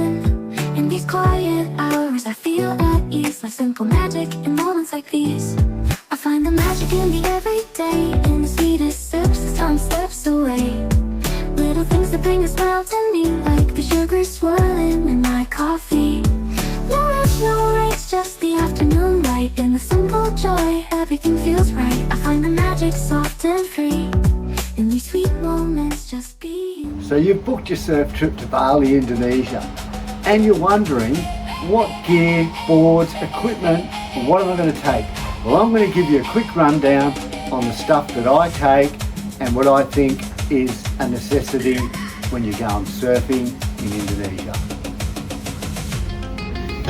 in. In these quiet hours I feel at ease, like simple magic in moments like these. I find the magic in the everyday, in the sweetest sips as time slips away. Little things that bring a smile to me, like the sugar swirling in my coffee. No rush, no race, just the afternoon light. In the simple joy, everything feels right. I find the magic soft and free, in these sweet moments, just being. So you've booked your surf trip to Bali, Indonesia, and you're wondering what gear, boards, equipment, what am I going to take? Well, I'm going to give you a quick rundown on the stuff that I take and what I think is a necessity when you're going surfing in Indonesia.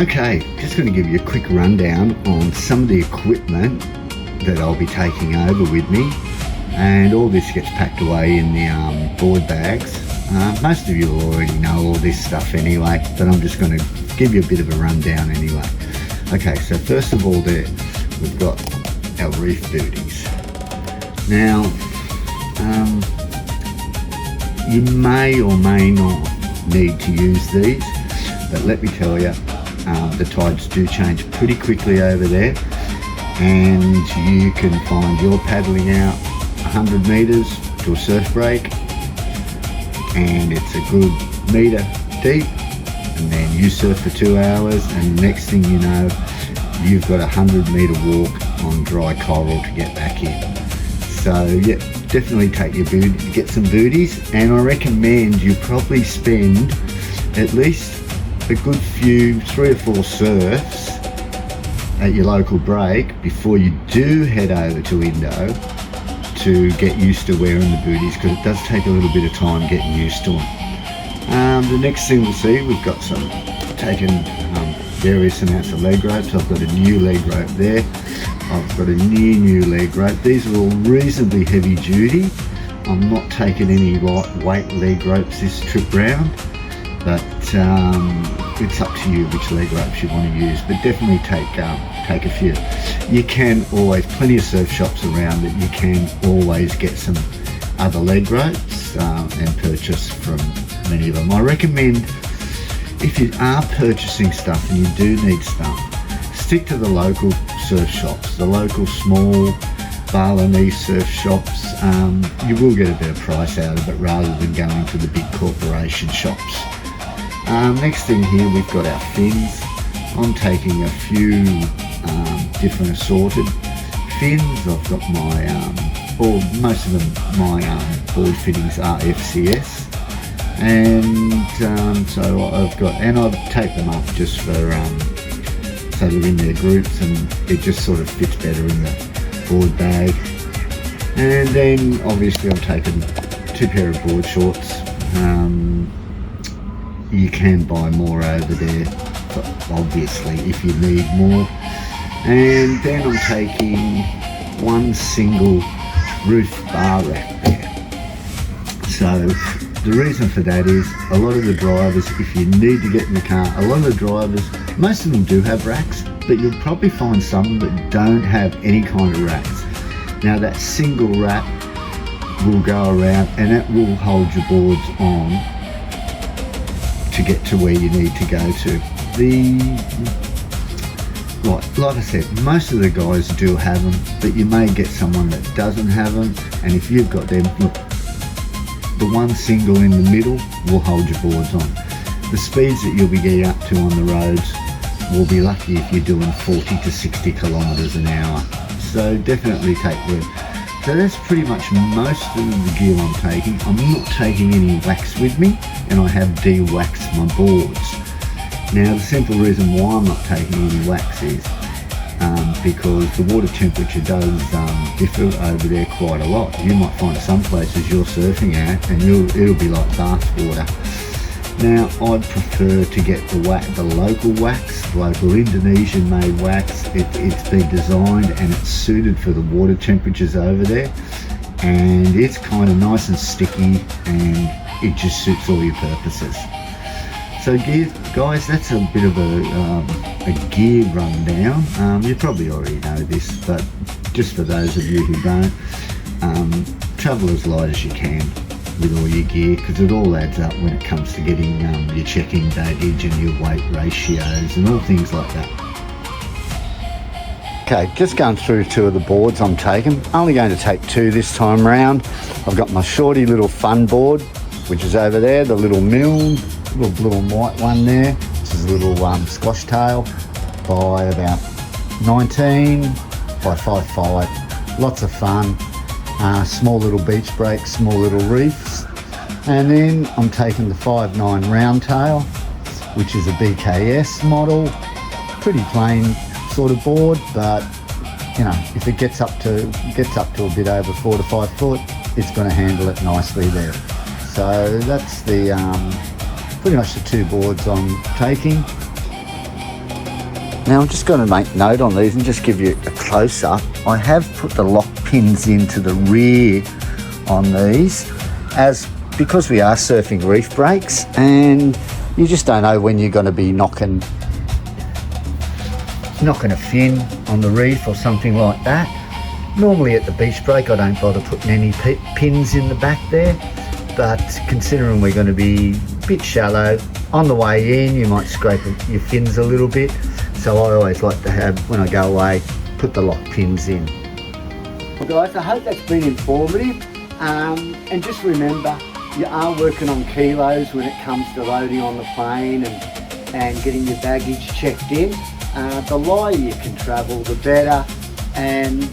Okay, just going to give you a quick rundown on some of the equipment that I'll be taking over with me, and all this gets packed away in the board bags. Most of you already know all this stuff anyway, but I'm just going to give you a bit of a rundown anyway. Okay, so first of all there, we've got our reef booties. Now, you may or may not need to use these, but let me tell you, the tides do change pretty quickly over there, and you can find you're paddling out 100 metres to a surf break, and it's a good metre deep, and then you surf for 2 hours, and next thing you know, you've got a 100-metre walk on dry coral to get back in. So yeah, definitely take your get some booties, and I recommend you probably spend at least a good few, 3 or 4 surfs at your local break before you do head over to Indo to get used to wearing the booties, because it does take a little bit of time getting used to them. The next thing we'll see, we've got taken various amounts of leg ropes. I've got a new leg rope there. I've got a new leg rope. These are all reasonably heavy duty. I'm not taking any lightweight leg ropes this trip round, but it's up to you which leg ropes you want to use, but definitely take a few. You can always, plenty of surf shops around that you can always get some other leg ropes and purchase from many of them. I recommend, if you are purchasing stuff and you do need stuff, stick to the local surf shops, the local small Balinese surf shops. You will get a better price out of it rather than going to the big corporation shops. Next thing here, we've got our fins. I'm taking a few different assorted fins. I've got most of them, my board fittings are FCS, and so I've got, and I've taped them up just for so they're in their groups, and it just sort of fits better in the board bag. And then obviously I'm taking 2 pair of board shorts. You can buy more over there, obviously, if you need more. And then I'm taking 1 single roof bar rack there. So the reason for that is a lot of the drivers, if you need to get in the car, a lot of the drivers, most of them do have racks, but you'll probably find some that don't have any kind of racks. Now that single rack will go around, and it will hold your boards on to get to where you need to go to. Like I said, most of the guys do have them, but you may get someone that doesn't have them, and if you've got them, look, the 1 single in the middle will hold your boards on. The speeds that you'll be getting up to on the roads will be lucky if you're doing 40 to 60 kilometres an hour. So definitely take them. So that's pretty much most of the gear I'm taking. I'm not taking any wax with me, and I have de-waxed my boards. Now the simple reason why I'm not taking any wax is because the water temperature does differ over there quite a lot. You might find some places you're surfing at and it'll be like bath water. Now I'd prefer to get the local wax, local Indonesian made wax. It's been designed and it's suited for the water temperatures over there, and it's kind of nice and sticky, and it just suits all your purposes. So gear, guys, that's a bit of a gear rundown. You probably already know this, but just for those of you who don't, travel as light as you can. with all your gear, because it all adds up when it comes to getting your check-in baggage and your weight ratios and all things like that. Okay, just going through 2 of the boards I'm taking. Only going to take 2 this time round. I've got my shorty little fun board, which is over there, the little Milne, little blue and white one there, which is a little squash tail by about 19 by 5.5. Lots of fun. Small little beach breaks, small little reefs. And then I'm taking the 5.9 round tail, which is a BKS model. Pretty plain sort of board, but you know, if it gets up to a bit over 4 to 5 foot, it's going to handle it nicely there. So that's the pretty much the 2 boards I'm taking. Now I'm just going to make note on these and just give you a close-up. I have put the lock pins into the rear on these, because we are surfing reef breaks, and you just don't know when you're going to be knocking a fin on the reef or something like that. Normally at the beach break I don't bother putting any pins in the back there, but considering we're going to be a bit shallow, on the way in you might scrape your fins a little bit, so I always like to have, when I go away, put the lock pins in. Well guys, I hope that's been informative, and just remember, you are working on kilos when it comes to loading on the plane and getting your baggage checked in. The lighter you can travel, the better. And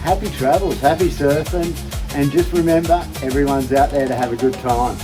happy travels, happy surfing, and just remember, everyone's out there to have a good time.